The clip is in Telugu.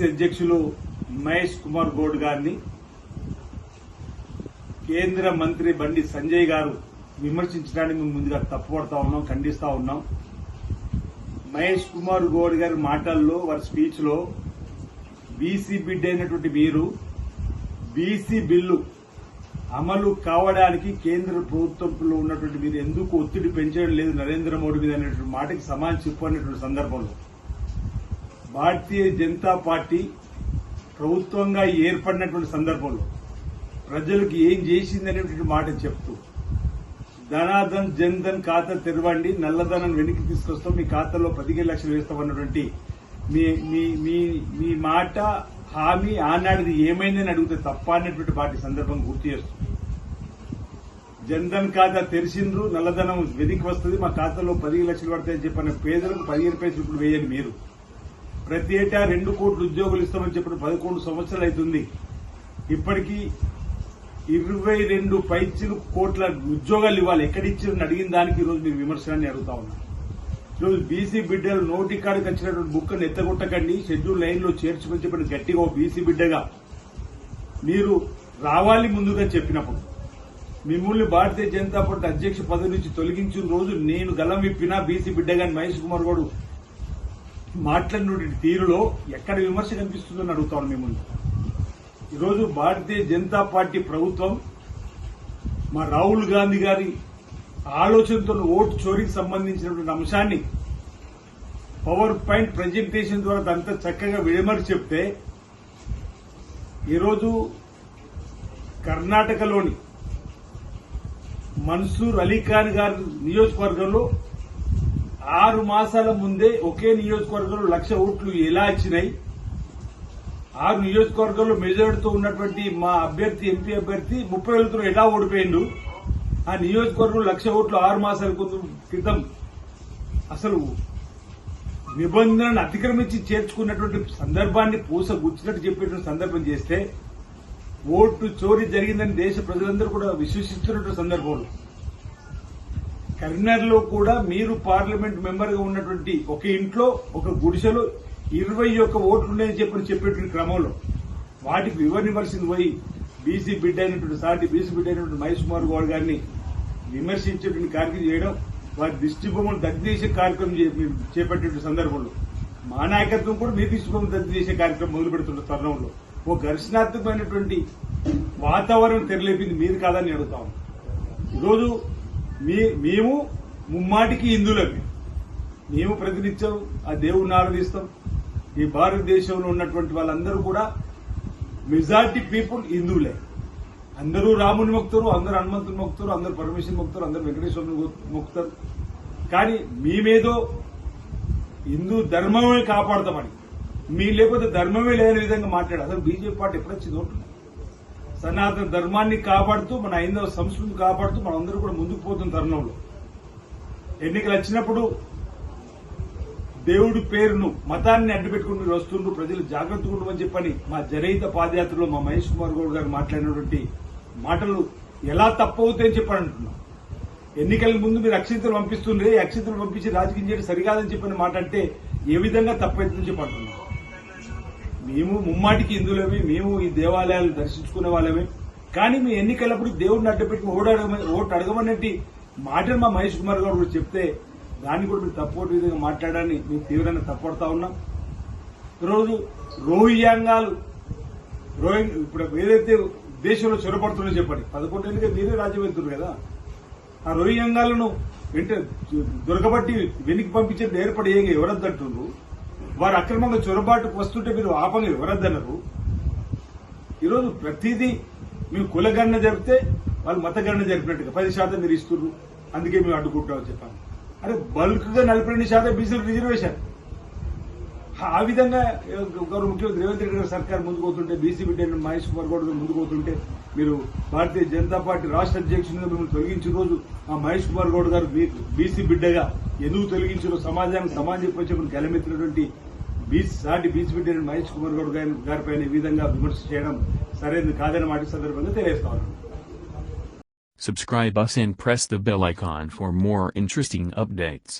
పిసిసి అధ్యక్షులు మహేష్ కుమార్ గౌడ్ గారిని కేంద్ర మంత్రి బండి సంజయ్ గారు విమర్శించడానికి మేము ముందుగా తప్పుపడతా ఉన్నాం, ఖండిస్తా ఉన్నాం. మహేష్ కుమార్ గౌడ్ గారి మాటల్లో, వారి స్పీచ్ లో బీసీ బిడ్డ అయినటువంటి మీరు బీసీ బిల్లు అమలు కావడానికి కేంద్ర ప్రభుత్వంలో ఉన్నటువంటి మీరు ఎందుకు ఒత్తిడి పెంచడం లేదు నరేంద్ర మోడీ మీద అనేటువంటి మాటకి సమాధానం చెప్పనేటువంటి సందర్భంలో భారతీయ జనతా పార్టీ ప్రభుత్వంగా ఏర్పడినటువంటి సందర్భంలో ప్రజలకు ఏం చేసిందనేటువంటి మాట చెప్తూ ధనాధన్ జన్ ధన్ ఖాతా తెరవండి, నల్లధనం వెనక్కి తీసుకొస్తాం, మీ ఖాతాలో 15 లక్షలు వేస్తామన్నటువంటి మీ మాట హామీ ఆనాడిది ఏమైందని అడిగితే తప్ప అన్నటువంటి పార్టీ సందర్భం గుర్తు చేస్తుంది. జన్ధన్ ఖాతా తెరిచిండ్రు, నల్లధనం వెనక్కి వస్తుంది, మా ఖాతాలో 15 లక్షలు పడతాయని చెప్పిన పేదలకు 15 పైసలు ఇప్పుడు వేయని మీరు ప్రతి ఏటా 2 కోట్ల ఉద్యోగులు ఇస్తామని చెప్పిన 11 సంవత్సరాలు అవుతుంది. ఇప్పటికీ 22 పైచిలు కోట్ల ఉద్యోగాలు ఇవ్వాలి, ఎక్కడిచ్చారని అడిగిన దానికి ఈరోజు మీరు విమర్శనాన్ని అడుగుతా ఉన్నారు. ఈరోజు బీసీ బిడ్డలు నోటి కాడికి వచ్చినటువంటి బుక్కను ఎత్తగొట్టకండి, షెడ్యూల్ 9 లో చేర్చుకొని చెప్పిన గట్టిగా బీసీ బిడ్డగా మీరు రావాలి ముందుగా చెప్పినప్పుడు మిమ్మల్ని భారతీయ జనతా పార్టీ అధ్యక్ష పదవి నుంచి తొలగించిన రోజు నేను గలం విప్పినా బీసీ బిడ్డగాని మహేష్ కుమార్ గౌడ్ మాట్లాడిన తీరులో ఎక్కడ విమర్శ కనిపిస్తుందని అడుగుతాను మిమ్మల్ని. ఈరోజు భారతీయ జనతా పార్టీ ప్రభుత్వం మా రాహుల్ గాంధీ గారి ఆలోచనతో ఓటు చోరీకి సంబంధించినటువంటి అంశాన్ని పవర్ పాయింట్ ప్రజెంటేషన్ ద్వారా అంతా చక్కగా విడమర్చి చెప్తే ఈరోజు కర్ణాటకలోని మన్సూర్ అలీఖాన్ గారి నియోజకవర్గంలో 6 మాసాల ముందే ఒకే నియోజకవర్గంలో 1,00,000 ఓట్లు ఎలా ఇచ్చినాయి, 6 నియోజకవర్గంలో మెజారిటీతో ఉన్నటువంటి మా అభ్యర్థి ఎంపీ అభ్యర్థి 30,000తో ఎలా ఓడిపోయిండు, ఆ నియోజకవర్గంలో 1,00,000 ఓట్లు 6 మాసాల క్రితం అసలు నిబంధనలను అతిక్రమించి చేర్చుకున్నటువంటి సందర్భాన్ని పూసగుచ్చినట్టు చెప్పేటువంటి సందర్భం చేస్తే ఓటు చోరీ జరిగిందని దేశ ప్రజలందరూ కూడా విశ్వసిస్తున్నటువంటి సందర్భంలో కరీంనగర్లో కూడా మీరు పార్లమెంట్ మెంబర్ గా ఉన్నటువంటి ఒక ఇంట్లో ఒక గుడిసెలో 21 ఓట్లున్నాయని చెప్పేటువంటి క్రమంలో వాటికి వివరించవలసింది పోయి బీసీ బిడ్డ అయినటువంటి బీసీ బిడ్డ అయినటువంటి మహేష్ కుమార్ గౌడ్ గారిని విమర్శించేటువంటి కార్యక్రమం చేయడం, వారి దిష్టిబొమ్మను దగ్ధ చేసే కార్యక్రమం చేపట్టే సందర్భంలో మా నాయకత్వం కూడా మీ దిష్టిబొమ్మను దగ్ధ చేసే కార్యక్రమం మొదలు పెడుతున్న తరుణంలో ఓ ఘర్షణాత్మకమైనటువంటి వాతావరణం తెరలేపింది మీరు కాదని అడుగుతాం. ఈరోజు మేము ముమ్మాటికి హిందువులమే, మేము ప్రతినిత్యం ఆ దేవుణ్ణి ఆరాధిస్తాం. ఈ భారతదేశంలో ఉన్నటువంటి వాళ్ళందరూ కూడా మెజార్టీ పీపుల్ హిందువులే. అందరూ రాముని మొక్కుతారు, అందరూ హనుమంతుని మొక్కుతారు, అందరూ పరమేశ్వరుని మొక్కుతారు, అందరూ వెంకటేశ్వరుని మొక్కుతారు. కానీ మేమేదో హిందూ ధర్మమే కాపాడతామని, మీ లేకపోతే ధర్మమే లేని విధంగా మాట్లాడారు. అసలు బీజేపీ పార్టీ ఎప్పుడొచ్చింది ఉంటుంది. సనాతన ధర్మాన్ని కాపాడుతూ మన హైందవ సంస్కృతిని కాపాడుతూ మనందరూ కూడా ముందుకు పోతున్న తరుణంలో ఎన్నికలు వచ్చినప్పుడు దేవుడి పేరును మతాన్ని అడ్డుపెట్టుకుని మీరు వస్తుండ్రు, ప్రజలు జాగ్రత్తగా ఉండమని చెప్పని మా జనహిత పాదయాత్రలో మా మహేష్ కుమార్ గౌడ్ గారు మాట్లాడినటువంటి మాటలు ఎలా తప్పవుతాయని చెప్పని అంటున్నాం. ఎన్నికల ముందు మీరు అక్షింతలు పంపిస్తుండే, అక్షింతలు పంపించి రాజకీయం చేయడం సరికాదని చెప్పని మాట అంటే ఏ విధంగా తప్పవుతుందని చెప్పి అంటున్నాం. మేము ముమ్మాటికి హిందువులమే, మేము ఈ దేవాలయాలు దర్శించుకునే వాళ్ళమే. కానీ మీ ఎన్నికలప్పుడు దేవుడిని అడ్డపెట్టి ఓటు అడగమన్నట్టు మాటలు మా మహేష్ కుమార్ గారు కూడా చెప్తే దాన్ని కూడా మీరు తప్పుడు విధంగా మాట్లాడాలని మేము తీవ్రంగా తప్పడుతా ఉన్నాం. ఈరోజు రోహింగ్యాలు ఇప్పుడు ఏదైతే దేశంలో చొరబడుతుందో చెప్పండి, 11 ఏళ్ళుగా మీరే రాజ్యం వెళ్తున్నారు కదా, ఆ రోహింగ్యాలను వెంట దొరకబట్టి వెనక్కి పంపించే ఏర్పడి ఎవరద్దంటున్నారు, వారు అక్రమంగా చొరబాటుకు వస్తుంటే మీరు ఆపంగా ఎవరద్దన్నారు. ఈరోజు ప్రతిదీ మేము కులగణన జరిపితే వాళ్ళు మతగణన జరిపినట్టుగా 10% మీరు ఇస్తున్నారు, అందుకే మేము అడ్డుకుంటామని చెప్పాను. అరే బల్క్ గా 42% బీసీలు రిజర్వేషన్. ఆ విధంగా గౌరవ ముఖ్యమంత్రి రేవంత్ రెడ్డి గారి సర్కార్ ముందుకు పోతుంటే, బీసీ బిడ్డ మహేష్ కుమార్ గౌడ్ ముందుకు పోతుంటే మీరు భారతీయ జనతా పార్టీ రాష్ట్ర అధ్యక్షునిగా మిమ్మల్ని తొలగించిన రోజు ఆ మహేష్ కుమార్ గౌడ్ గారు బీసీ బిడ్డగా ఎందుకు తొలగించారో సమాజానికి సమాజం చెప్పి గెలమెత్తినటువంటి బీసీ బిడ్డ మహేష్ కుమార్ గౌడ్ గారిపైన ఈ విధంగా విమర్శ చేయడం సరైనది కాదని మాట సందర్భంగా తెలియజేస్తా ఉన్నాను. Subscribe us and press the bell icon for more interesting updates.